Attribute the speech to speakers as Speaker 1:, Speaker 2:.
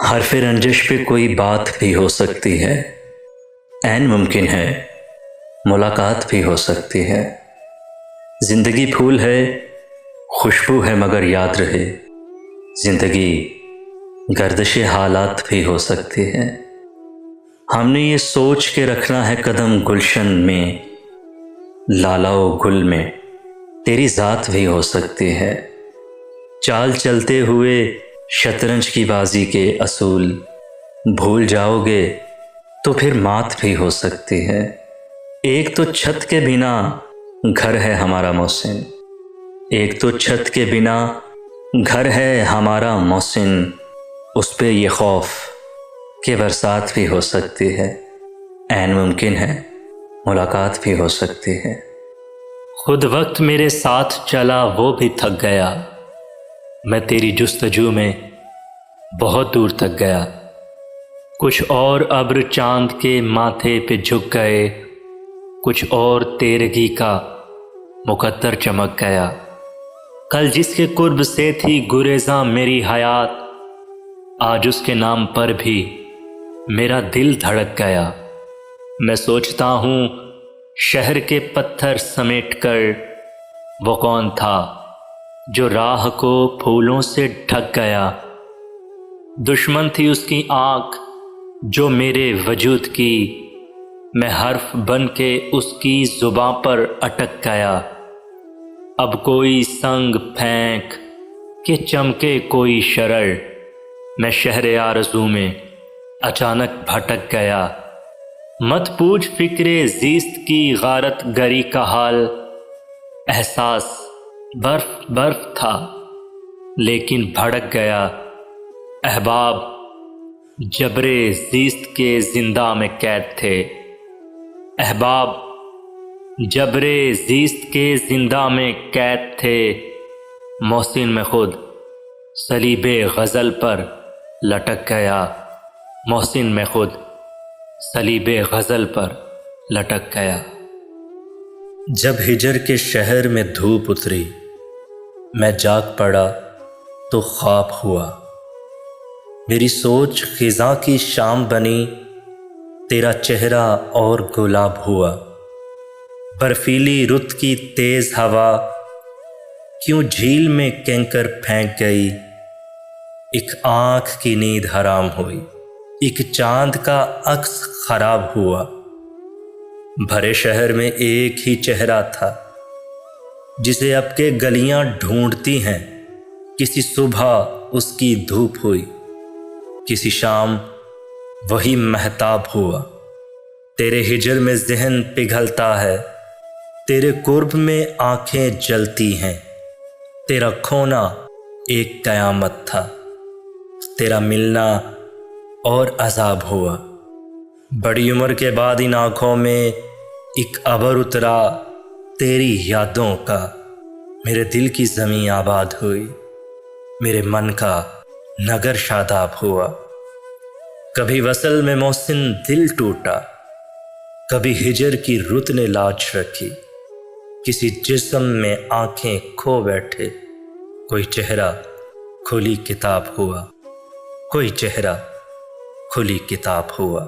Speaker 1: حرف رنجش پہ کوئی بات بھی ہو سکتی ہے، عین ممکن ہے ملاقات بھی ہو سکتی ہے۔ زندگی پھول ہے، خوشبو ہے مگر یاد رہے، زندگی گردش حالات بھی ہو سکتی ہے۔ ہم نے یہ سوچ کے رکھنا ہے قدم گلشن میں، لالا و گل میں تیری ذات بھی ہو سکتی ہے۔ چال چلتے ہوئے شطرنج کی بازی کے اصول بھول جاؤ گے تو پھر مات بھی ہو سکتی ہے۔ ایک تو چھت کے بنا گھر ہے ہمارا محسن، ایک تو چھت کے بنا گھر ہے ہمارا محسن، اس پہ یہ خوف کہ برسات بھی ہو سکتی ہے، عین ممکن ہے ملاقات بھی ہو سکتی ہے۔ خود وقت میرے ساتھ چلا وہ بھی تھک گیا، میں تیری جستجو میں بہت دور تک گیا۔ کچھ اور ابر چاند کے ماتھے پہ جھک گئے، کچھ اور تیرگی کا مقدر چمک گیا۔ کل جس کے قرب سے تھی گریزاں میری حیات، آج اس کے نام پر بھی میرا دل دھڑک گیا۔ میں سوچتا ہوں شہر کے پتھر سمیٹ کر وہ کون تھا جو راہ کو پھولوں سے ڈھک گیا۔ دشمن تھی اس کی آنکھ جو میرے وجود کی، میں حرف بن کے اس کی زباں پر اٹک گیا۔ اب کوئی سنگ پھینک کہ چمکے کوئی شرر، میں شہر آرزو میں اچانک بھٹک گیا۔ مت پوچھ فکر زیست کی غارت گری کا حال، احساس برف برف تھا لیکن بھڑک گیا۔ احباب جبر زیست کے زندہ میں قید تھے، احباب جبر زیست کے زندہ میں قید تھے، محسن میں خود صلیب غزل پر لٹک گیا، محسن میں خود صلیب غزل پر لٹک گیا۔ جب ہجر کے شہر میں دھوپ اتری، میں جاگ پڑا تو خواب ہوا، میری سوچ خزاں کی شام بنی، تیرا چہرہ اور گلاب ہوا۔ برفیلی رت کی تیز ہوا کیوں جھیل میں کینکر پھینک گئی، ایک آنکھ کی نیند حرام ہوئی، ایک چاند کا عکس خراب ہوا۔ بھرے شہر میں ایک ہی چہرہ تھا جسے اب کے گلیاں ڈھونڈتی ہیں، کسی صبح اس کی دھوپ ہوئی، کسی شام وہی مہتاب ہوا۔ تیرے ہجر میں ذہن پگھلتا ہے، تیرے قرب میں آنکھیں جلتی ہیں، تیرا کھونا ایک قیامت تھا، تیرا ملنا اور عذاب ہوا۔ بڑی عمر کے بعد ان آنکھوں میں ایک ابر اترا تیری یادوں کا، میرے دل کی زمین آباد ہوئی، میرے من کا نگر شاداب ہوا۔ کبھی وصل میں محسن دل ٹوٹا، کبھی ہجر کی رت نے لاج رکھی، کسی جسم میں آنکھیں کھو بیٹھے، کوئی چہرہ کھلی کتاب ہوا، کوئی چہرہ کھلی کتاب ہوا۔